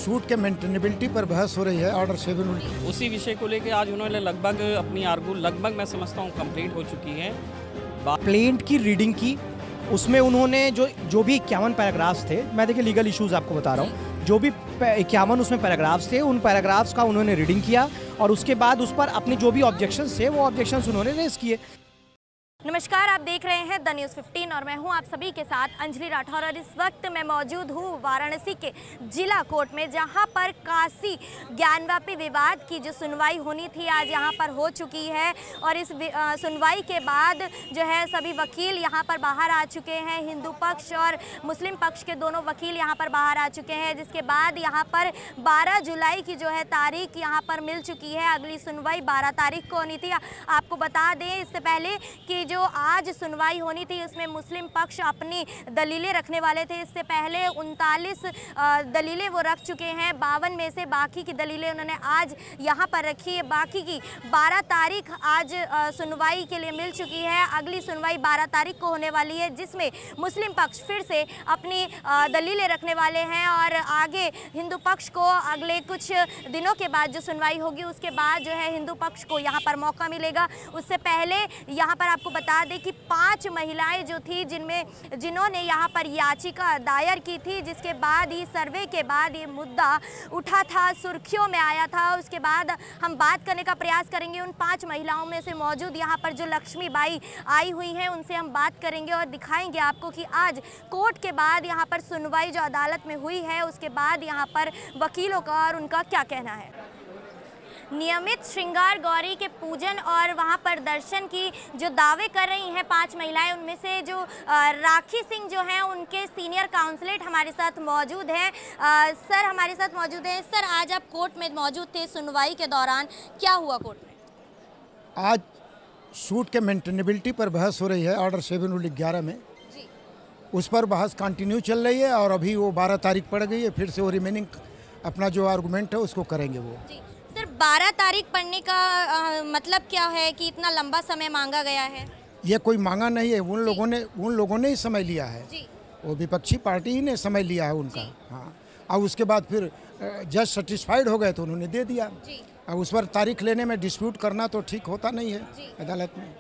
Shoot के maintainability पर बहस हो रही है। ऑर्डर 7 उसी विषय को लेकर आज उन्होंने लगभग अपनी आर्गू लगभग मैं समझता हूँ कंप्लीट हो चुकी है। प्लेंट की रीडिंग की, उसमें उन्होंने जो भी 51 पैराग्राफ्स थे, मैं देखिए लीगल इश्यूज आपको बता रहा हूँ, जो भी 51 उसमें पैराग्राफ्स थे, उन पैराग्राफ्स का उन्होंने रीडिंग किया और उसके बाद उस पर अपने जो भी ऑब्जेक्शंस थे वो ऑब्जेक्शंस उन्होंने रेज किए। नमस्कार, आप देख रहे हैं द न्यूज़ 15 और मैं हूं आप सभी के साथ अंजलि राठौर। और इस वक्त मैं मौजूद हूं वाराणसी के जिला कोर्ट में, जहां पर काशी ज्ञानवापी विवाद की जो सुनवाई होनी थी आज यहां पर हो चुकी है। और इस सुनवाई के बाद जो है सभी वकील यहां पर बाहर आ चुके हैं। हिंदू पक्ष और मुस्लिम पक्ष के दोनों वकील यहां पर बाहर आ चुके हैं, जिसके बाद यहां पर 12 जुलाई की जो है तारीख यहां पर मिल चुकी है। अगली सुनवाई 12 तारीख को होनी थी। आपको बता दें इससे पहले कि जो आज सुनवाई होनी थी उसमें मुस्लिम पक्ष अपनी दलीलें रखने वाले थे। इससे पहले 39 दलीलें वो रख चुके हैं। 52 में से बाकी की दलीलें उन्होंने आज यहाँ पर रखी है। बाकी की 12 तारीख आज सुनवाई के लिए मिल चुकी है। अगली सुनवाई 12 तारीख को होने वाली है, जिसमें मुस्लिम पक्ष फिर से अपनी दलीलें रखने वाले हैं। और आगे हिंदू पक्ष को अगले कुछ दिनों के बाद जो सुनवाई होगी उसके बाद जो है हिंदू पक्ष को यहाँ पर मौका मिलेगा। उससे पहले यहाँ पर आपको बता दें कि 5 महिलाएं जो थी जिन्होंने यहाँ पर याचिका दायर की थी, जिसके बाद ही सर्वे के बाद ये मुद्दा उठा था, सुर्खियों में आया था। उसके बाद हम बात करने का प्रयास करेंगे उन 5 महिलाओं में से मौजूद यहाँ पर जो लक्ष्मीबाई आई हुई हैं उनसे हम बात करेंगे और दिखाएंगे आपको कि आज कोर्ट के बाद यहाँ पर सुनवाई जो अदालत में हुई है उसके बाद यहाँ पर वकीलों का और उनका क्या कहना है। नियमित श्रृंगार गौरी के पूजन और वहां पर दर्शन की जो दावे कर रही हैं 5 महिलाएं, उनमें से जो राखी सिंह जो हैं उनके सीनियर काउंसलेट हमारे साथ मौजूद हैं। सर हमारे साथ मौजूद हैं। सर, आज आप कोर्ट में मौजूद थे सुनवाई के दौरान, क्या हुआ कोर्ट में? आज शूट के मेंटेनेबिलिटी पर बहस हो रही है। ऑर्डर 7/11 में जी। उस पर बहस कंटिन्यू चल रही है और अभी वो 12 तारीख पड़ गई है। फिर से वो रिमेनिंग अपना जो आर्गूमेंट है उसको करेंगे वो। जी सर, 12 तारीख पढ़ने का मतलब क्या है कि इतना लंबा समय मांगा गया है? ये कोई मांगा नहीं है, उन लोगों ने ही समय लिया है। जी। वो विपक्षी पार्टी ही ने समय लिया है उनका। हाँ, और उसके बाद फिर जज सेटिस्फाइड हो गए तो उन्होंने दे दिया। जी। अब उस पर तारीख लेने में डिस्प्यूट करना तो ठीक होता नहीं है अदालत में।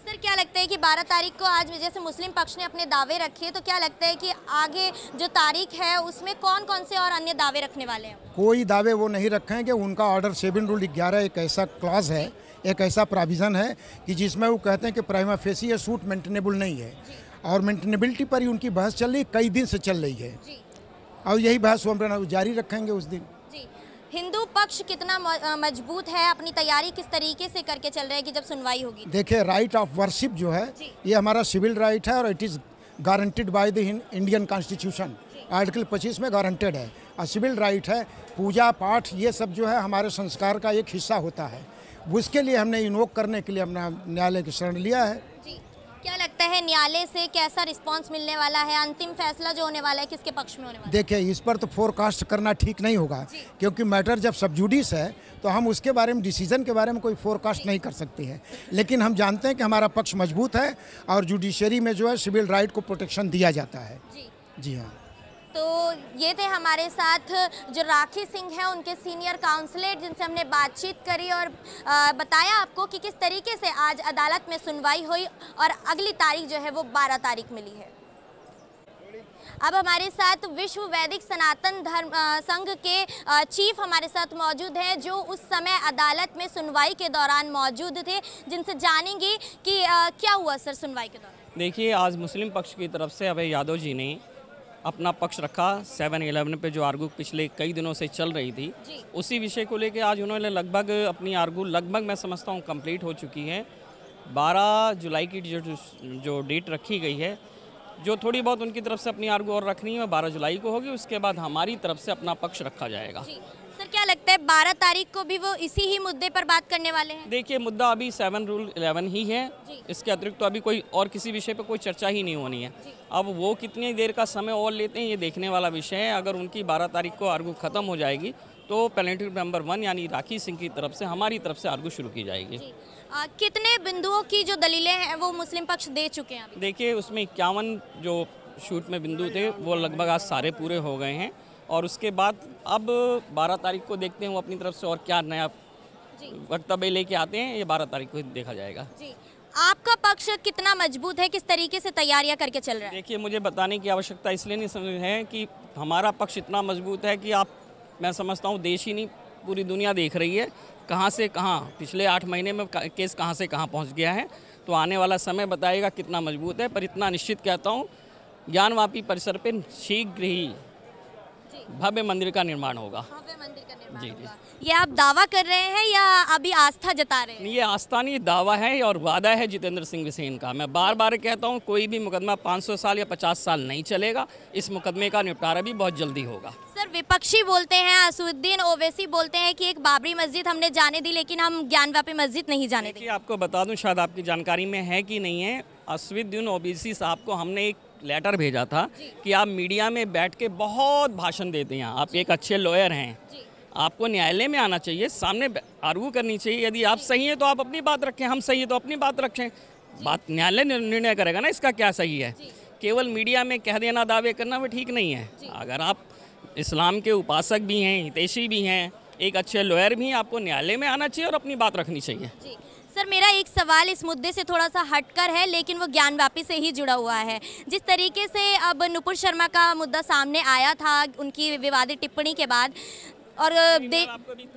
सर, क्या लगता है कि 12 तारीख को आज जैसे मुस्लिम पक्ष ने अपने दावे रखे, तो क्या लगता है कि आगे जो तारीख है उसमें कौन कौन से और अन्य दावे रखने वाले हैं? कोई दावे वो नहीं रखेंगे। उनका ऑर्डर 7/11 एक ऐसा क्लॉज है, एक ऐसा प्रोविज़न है कि जिसमें वो कहते हैं कि प्राइमा फेसी ये सूट मेंटेनेबल नहीं है और मेंटेनेबिलिटी पर ही उनकी बहस चल रही, कई दिन से चल रही है और यही बहस वो हम जारी रखेंगे उस दिन। हिंदू पक्ष कितना मजबूत है, अपनी तैयारी किस तरीके से करके चल रहे हैं कि जब सुनवाई होगी? देखिए, राइट ऑफ वर्शिप जो है ये हमारा सिविल राइट है और it is guaranteed by the Indian constitution. Article 25 में गारंटेड है और सिविल राइट है। पूजा पाठ ये सब जो है हमारे संस्कार का एक हिस्सा होता है। उसके लिए हमने इन्वोक करने के लिए अपना न्यायालय की शरण लिया है। क्या लगता है न्यायालय से कैसा रिस्पांस मिलने वाला है? अंतिम फैसला जो होने वाला है किसके पक्ष में होने वाला है? देखिए, इस पर तो फोरकास्ट करना ठीक नहीं होगा, क्योंकि मैटर जब सब जुडिस है तो हम उसके बारे में डिसीजन के बारे में कोई फोरकास्ट नहीं कर सकते हैं। लेकिन हम जानते हैं कि हमारा पक्ष मजबूत है और जुडिशरी में जो है सिविल राइट को प्रोटेक्शन दिया जाता है। जी हाँ। तो ये थे हमारे साथ जो राखी सिंह हैं, उनके सीनियर काउंसलेट, जिनसे हमने बातचीत करी और बताया आपको कि किस तरीके से आज अदालत में सुनवाई हुई और अगली तारीख जो है वो 12 तारीख मिली है। अब हमारे साथ विश्व वैदिक सनातन धर्म संघ के चीफ हमारे साथ मौजूद हैं, जो उस समय अदालत में सुनवाई के दौरान मौजूद थे, जिनसे जानेंगे कि क्या हुआ सर सुनवाई के दौरान। देखिए, आज मुस्लिम पक्ष की तरफ से अभय यादव जी ने अपना पक्ष रखा 7/11 पे जो आर्गू पिछले कई दिनों से चल रही थी, उसी विषय को लेकर आज उन्होंने लगभग अपनी आर्गू लगभग मैं समझता हूँ कंप्लीट हो चुकी है। 12 जुलाई की जो डेट रखी गई है, जो थोड़ी बहुत उनकी तरफ से अपनी आर्गू और रखनी है 12 जुलाई को होगी। उसके बाद हमारी तरफ से अपना पक्ष रखा जाएगा। सर, क्या लगता है 12 तारीख को भी वो इसी ही मुद्दे पर बात करने वाले हैं? देखिए, मुद्दा अभी 7/11 ही है। इसके अतिरिक्त तो अभी कोई और किसी विषय पर कोई चर्चा ही नहीं होनी है। अब वो कितनी देर का समय और लेते हैं ये देखने वाला विषय है। अगर उनकी 12 तारीख को आर्गू खत्म हो जाएगी तो प्लेनेटरी नंबर 1 यानी राखी सिंह की तरफ से हमारी तरफ से आर्गू शुरू की जाएगी। कितने बिंदुओं की जो दलीलें हैं वो मुस्लिम पक्ष दे चुके हैं? देखिए, उसमें 51 जो शूट में बिंदु थे वो लगभग आज सारे पूरे हो गए हैं और उसके बाद अब 12 तारीख को देखते हैं वो अपनी तरफ से और क्या नया वक्तव्य लेके आते हैं, ये 12 तारीख को देखा जाएगा। जी, आपका पक्ष कितना मजबूत है, किस तरीके से तैयारियां करके चल रहा है? देखिए, मुझे बताने की आवश्यकता इसलिए नहीं समझ है कि हमारा पक्ष इतना मजबूत है कि मैं समझता हूँ देश ही नहीं पूरी दुनिया देख रही है कहाँ से कहाँ पिछले 8 महीने में केस कहाँ से कहाँ पहुँच गया है। तो आने वाला समय बताएगा कितना मजबूत है, पर इतना निश्चित कहता हूँ ज्ञानवापी परिसर पे शीघ्र ही भव्य मंदिर का निर्माण होगा। भव्य मंदिर का निर्माण जी। होगा। ये आप दावा कर रहे हैं या अभी आस्था जता रहे हैं? ये आस्था नहीं, दावा है और वादा है जितेंद्र सिंह बिसेन का। मैं बार बार कहता हूँ कोई भी मुकदमा 500 साल या 50 साल नहीं चलेगा, इस मुकदमे का निपटारा भी बहुत जल्दी होगा। सर, विपक्षी बोलते हैं, असुद्दीन ओवैसी बोलते हैं कि एक बाबरी मस्जिद हमने जाने दी लेकिन हम ज्ञानवापी मस्जिद नहीं जाने देंगे। आपको बता दूं, शायद आपकी जानकारी में है कि नहीं है, असुद्दीन ओवैसी साहब को हमने एक लेटर भेजा था कि आप मीडिया में बैठ के बहुत भाषण देते हैं, आप एक अच्छे लॉयर हैं, आपको न्यायालय में आना चाहिए, सामने आर्गू करनी चाहिए। यदि आप सही हैं तो आप अपनी बात रखें, हम सही है तो अपनी बात रखें। बात न्यायालय निर्णय करेगा ना इसका क्या सही है। केवल मीडिया में कह देना, दावे करना वो ठीक नहीं है। अगर आप इस्लाम के उपासक भी हैं, हितैषी भी हैं, एक अच्छे लॉयर भी हैं, आपको न्यायालय में आना चाहिए और अपनी बात रखनी चाहिए। सर, मेरा एक सवाल इस मुद्दे से थोड़ा सा हटकर है लेकिन वो ज्ञानवापी से ही जुड़ा हुआ है। जिस तरीके से अब नुपुर शर्मा का मुद्दा सामने आया था उनकी विवादित टिप्पणी के बाद, और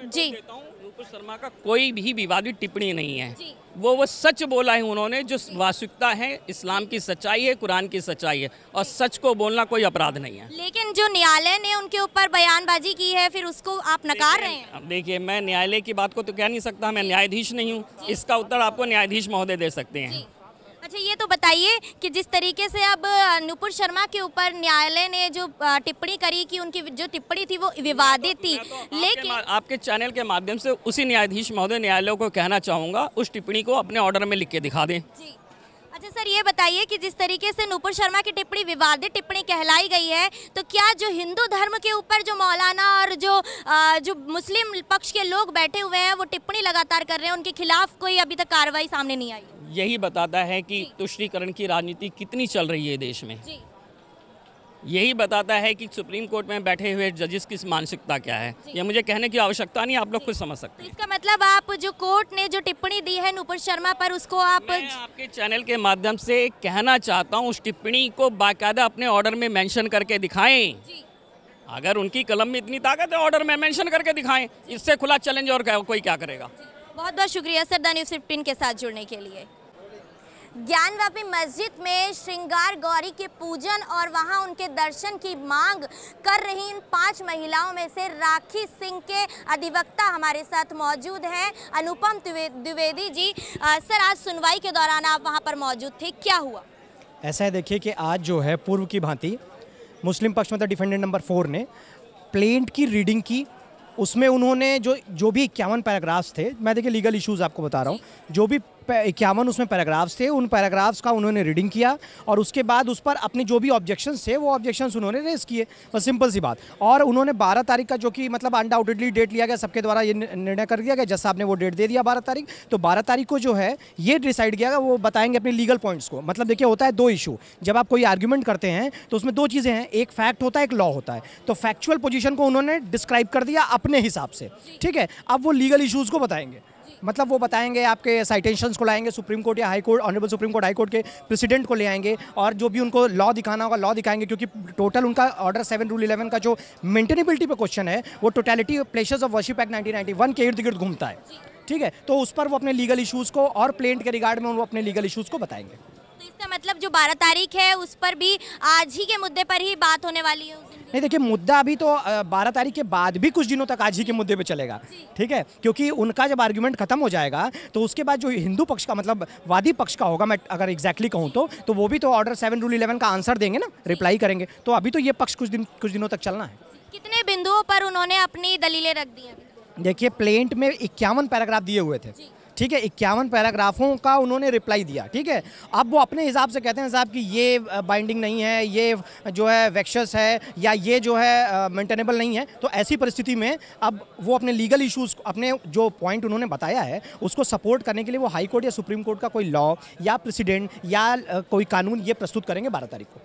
जी, नुपुर शर्मा का कोई भी विवादित टिप्पणी नहीं है, वो सच बोला है उन्होंने, जो वास्तविकता है, इस्लाम की सच्चाई है, कुरान की सच्चाई है, और सच को बोलना कोई अपराध नहीं है। लेकिन जो न्यायालय ने उनके ऊपर बयानबाजी की है फिर उसको आप नकार रहे हैं। देखिए, मैं न्यायालय की बात को तो कह नहीं सकता, मैं न्यायाधीश नहीं हूँ, इसका उत्तर आपको न्यायाधीश महोदय दे सकते हैं। अच्छा, ये तो बताइए कि जिस तरीके से अब नुपुर शर्मा के ऊपर न्यायालय ने जो टिप्पणी करी कि उनकी जो टिप्पणी थी वो विवादित थी, लेकिन आपके चैनल के माध्यम से उसी न्यायाधीश महोदय न्यायालय को कहना चाहूँगा उस टिप्पणी को अपने ऑर्डर में लिख के दिखा दें। जी। अच्छा सर, ये बताइए कि जिस तरीके से नुपुर शर्मा की टिप्पणी विवादित टिप्पणी कहलाई गई है, तो क्या जो हिंदू धर्म के ऊपर जो मौलाना और जो मुस्लिम पक्ष के लोग बैठे हुए हैं वो टिप्पणी लगातार कर रहे हैं, उनके खिलाफ कोई अभी तक कार्रवाई सामने नहीं आई? यही बताता है कि तुष्टीकरण की राजनीति कितनी चल रही है देश में। यही बताता है कि सुप्रीम कोर्ट में बैठे हुए जजेस की मानसिकता क्या है। ये मुझे कहने की आवश्यकता नहीं, आप लोग खुद समझ सकते हैं। तो इसका मतलब आप जो कोर्ट ने जो टिप्पणी दी है नुपुर शर्मा पर, उसको आप मैं आपके चैनल के माध्यम से कहना चाहता हूँ उस टिप्पणी को बाकायदा अपने ऑर्डर में मेंशन करके दिखाएं। अगर उनकी कलम में इतनी ताकत है, ऑर्डर में मेंशन करके दिखाएं। इससे खुला चैलेंज और कोई क्या करेगा। बहुत बहुत शुक्रिया सर द न्यूज़ 15 के साथ जुड़ने के लिए। ज्ञानवापी मस्जिद में श्रृंगार गौरी के पूजन और वहां उनके दर्शन की मांग कर रही इन 5 महिलाओं में से राखी सिंह के अधिवक्ता हमारे साथ मौजूद हैं, अनुपम द्विवेदी जी। सर, आज सुनवाई के दौरान आप वहां पर मौजूद थे, क्या हुआ? ऐसा है, देखिए कि आज जो है पूर्व की भांति मुस्लिम पक्ष मतलब डिफेंडेंट नंबर 4 ने प्लेंट की रीडिंग की। उसमें उन्होंने जो भी 51 पैराग्राफ्स थे, मैं देखिए लीगल इश्यूज आपको बता रहा हूँ, जो भी 51 उसमें पैराग्राफ्स थे, उन पैराग्राफ्स का उन्होंने रीडिंग किया और उसके बाद उस पर अपने जो भी ऑब्जेक्शंस थे वो ऑब्जेक्शंस उन्होंने रेस किए, बस सिंपल सी बात। और उन्होंने 12 तारीख का जो कि मतलब अनडाउटेडली डेट लिया गया, सबके द्वारा ये निर्णय कर दिया गया, जज साहब ने वो डेट दे दिया 12 तारीख। तो 12 तारीख को जो है ये डिसाइड किया गया, वो बताएंगे अपने लीगल पॉइंट्स को। मतलब देखिए, होता है 2 इशू, जब आप कोई आर्ग्यूमेंट करते हैं तो उसमें 2 चीज़ें हैं, एक फैक्ट होता है, एक लॉ होता है। तो फैक्चुअल पोजीशन को उन्होंने डिस्क्राइब कर दिया अपने हिसाब से, ठीक है। अब वो लीगल इश्यूज़ को बताएंगे, मतलब वो बताएंगे, आपके साइटेशंस को लाएंगे, सुप्रीम कोर्ट या high court, honourable supreme court high court के प्रेसिडेंट को ले आएंगे, और जो भी उनको लॉ दिखाना होगा लॉ दिखाएंगे, क्योंकि टोटल उनका ऑर्डर 7 रूल 11 का जो मेंटेनेबिलिटी पे क्वेश्चन है वो totality places of worship act 1991 के इर्द गिर्द घूमता है, ठीक है। तो उस पर वो अपने लीगल इश्यूज़ को और प्लेंट के रिगार्ड में वो अपने लीगल इश्यूज़ को बताएंगे। तो इसका मतलब जो 12 तारीख है उस पर भी आज ही के मुद्दे पर ही बात होने वाली है? नहीं, देखिए, मुद्दा अभी तो 12 तारीख के बाद भी कुछ दिनों तक आज ही के मुद्दे पे चलेगा, ठीक है, क्योंकि उनका जब आर्गुमेंट खत्म हो जाएगा तो उसके बाद जो हिंदू पक्ष का मतलब वादी पक्ष का होगा, मैं अगर एग्जैक्टली कहूँ तो वो भी तो ऑर्डर 7 रूल 11 का आंसर देंगे ना, रिप्लाई करेंगे। तो अभी तो ये पक्ष कुछ दिनों तक चलना है। कितने बिंदुओं पर उन्होंने अपनी दलीलें रख दी हैं? देखिए, प्लेंट में 51 पैराग्राफ दिए हुए थे, ठीक है, 51 पैराग्राफों का उन्होंने रिप्लाई दिया, ठीक है। अब वो अपने हिसाब से कहते हैं साहब कि ये बाइंडिंग नहीं है, ये जो है वेक्शस है, या ये जो है मेंटेनेबल नहीं है। तो ऐसी परिस्थिति में अब वो अपने लीगल इश्यूज़, अपने जो पॉइंट उन्होंने बताया है उसको सपोर्ट करने के लिए वो हाई कोर्ट या सुप्रीम कोर्ट का कोई लॉ या प्रेसिडेंट या कोई कानून ये प्रस्तुत करेंगे 12 तारीख को।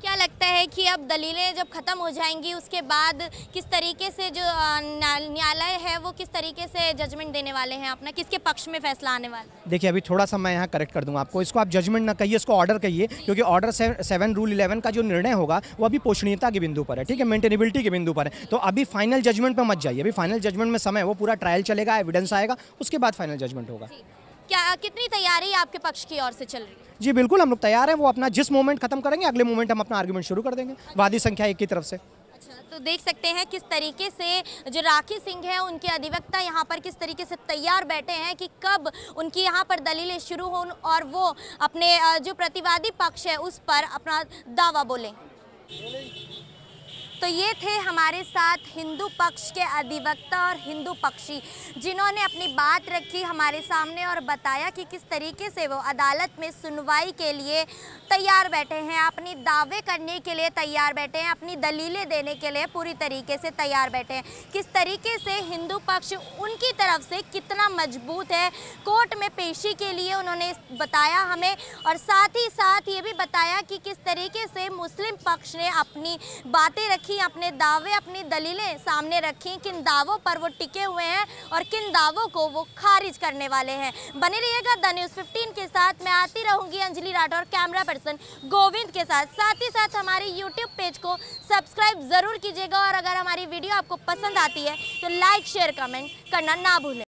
क्या लगता है कि अब दलीलें जब ख़त्म हो जाएंगी उसके बाद किस तरीके से जो न्यायालय है वो किस तरीके से जजमेंट देने वाले हैं, अपना किसके पक्ष में फैसला आने वाला है? देखिए अभी थोड़ा सा मैं यहाँ करेक्ट कर दूंगा आपको, इसको आप जजमेंट ना कहिए, इसको ऑर्डर कहिए, क्योंकि ऑर्डर 7 रूल 11 का जो निर्णय होगा वो अभी पोषणीयता के बिंदु पर है, ठीक है, मेंटेनेबिलिटी के बिंदु पर है। तो अभी फाइनल जजमेंट पर मत जाइए, अभी फाइनल जजमेंट में समय, वो पूरा ट्रायल चलेगा, एविडेंस आएगा, उसके बाद फाइनल जजमेंट होगा। क्या कितनी तैयारी आपके पक्ष की ओर से चल रही है? जी बिल्कुल, हम लोग तैयार हैं, वो अपना जिस मोमेंट खत्म करेंगे अगले मोमेंट हम अपना आर्गुमेंट शुरू कर देंगे वादी संख्या 1 की तरफ से। अच्छा, तो देख सकते हैं किस तरीके से जो राखी सिंह है उनके अधिवक्ता यहाँ पर किस तरीके से तैयार बैठे हैं कि कब उनकी यहाँ पर दलीलें शुरू हों और वो अपने जो प्रतिवादी पक्ष है उस पर अपना दावा बोलें। तो ये थे हमारे साथ हिंदू पक्ष के अधिवक्ता और हिंदू पक्षी, जिन्होंने अपनी बात रखी हमारे सामने और बताया कि किस तरीके से वो अदालत में सुनवाई के लिए तैयार बैठे हैं, अपनी दावे करने के लिए तैयार बैठे हैं, अपनी दलीलें देने के लिए पूरी तरीके से तैयार बैठे हैं। किस तरीके से हिंदू पक्ष उनकी तरफ से कितना मजबूत है कोर्ट में पेशी के लिए उन्होंने बताया हमें, और साथ ही साथ ये भी बताया कि किस तरीके से मुस्लिम पक्ष ने अपनी बातें रखी, अपने दावे, अपनी दलीलें सामने रखी, किन दावों पर वो टिके हुए हैं और किन दावों को वो खारिज करने वाले हैं। बने रहिएगा द न्यूज़ 15 के साथ, मैं आती रहूंगी अंजलि राठौर कैमरा पर्सन गोविंद के साथ। साथ ही साथ हमारे यूट्यूब पेज को सब्सक्राइब जरूर कीजिएगा और अगर हमारी वीडियो आपको पसंद आती है तो लाइक शेयर कमेंट करना ना भूलें।